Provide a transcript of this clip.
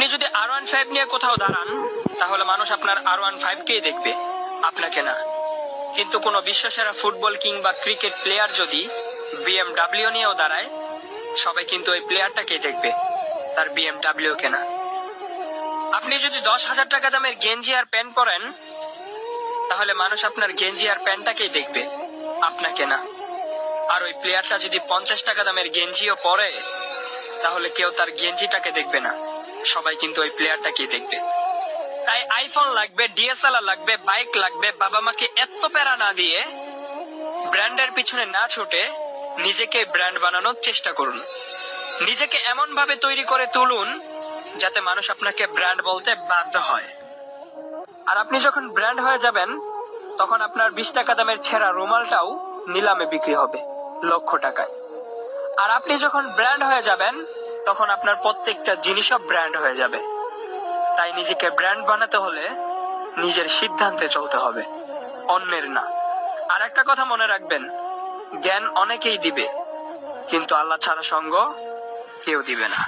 আপনি যদি R15 নিয়ে কোথাও দাঁড়ান, তাহলে মানুষ আপনার R15 কেই দেখবে, আপনাকে না। কিন্তু কোনো বিশ্বসেরা ফুটবল কিংবা ক্রিকেট প্লেয়ার যদি BMW নিয়েও দাঁড়ায়, সবাই কিন্তু ওই প্লেয়ারটাকেই দেখবে, তার BMW কে না। আপনি যদি 10,000 টাকা দামের গেঞ্জি আর প্যান্ট পরেন, তাহলে মানুষ আপনার গেঞ্জি আর প্যান্টটাকেই দেখবে, আপনাকে না। আর ওই প্লেয়ারটা যদি 50 টাকা দামের গেঞ্জিও পরে, তাহলে কেউ তার গেঞ্জিটাকে দেখবে না, সবাই কিন্তু ওই প্লেয়ারটাকেই দেখবে। তাই আইফোন লাগবে, DSLR লাগবে, বাইক লাগবে, বাবা মাকে এত প্যারা না দিয়ে ব্র্যান্ডের পিছনে না ছুটে নিজেকে ব্র্যান্ড বানানোর চেষ্টা করুন। নিজেকে এমন ভাবে তৈরি করে তুলুন যাতে মানুষ আপনাকে ব্র্যান্ড বলতে বাধ্য হয়। আর আপনি যখন ব্র্যান্ড হয়ে যাবেন, তখন আপনার 20 টাকা দামের ছেঁড়া রুমালটাও নিলামে বিক্রি হবে লক্ষ টাকায়। আর আপনি যখন ব্র্যান্ড হয়ে যাবেন, তখন আপনার প্রত্যেকটা জিনিসও ব্র্যান্ড হয়ে যাবে। তাই নিজেকে ব্র্যান্ড বানাতে হলে নিজের সিদ্ধান্তে চলতে হবে, অন্যের না। আর একটা কথা মনে রাখবেন, জ্ঞান অনেকেই দিবে, কিন্তু আল্লাহ ছাড়া সঙ্গ কেউ দিবে না।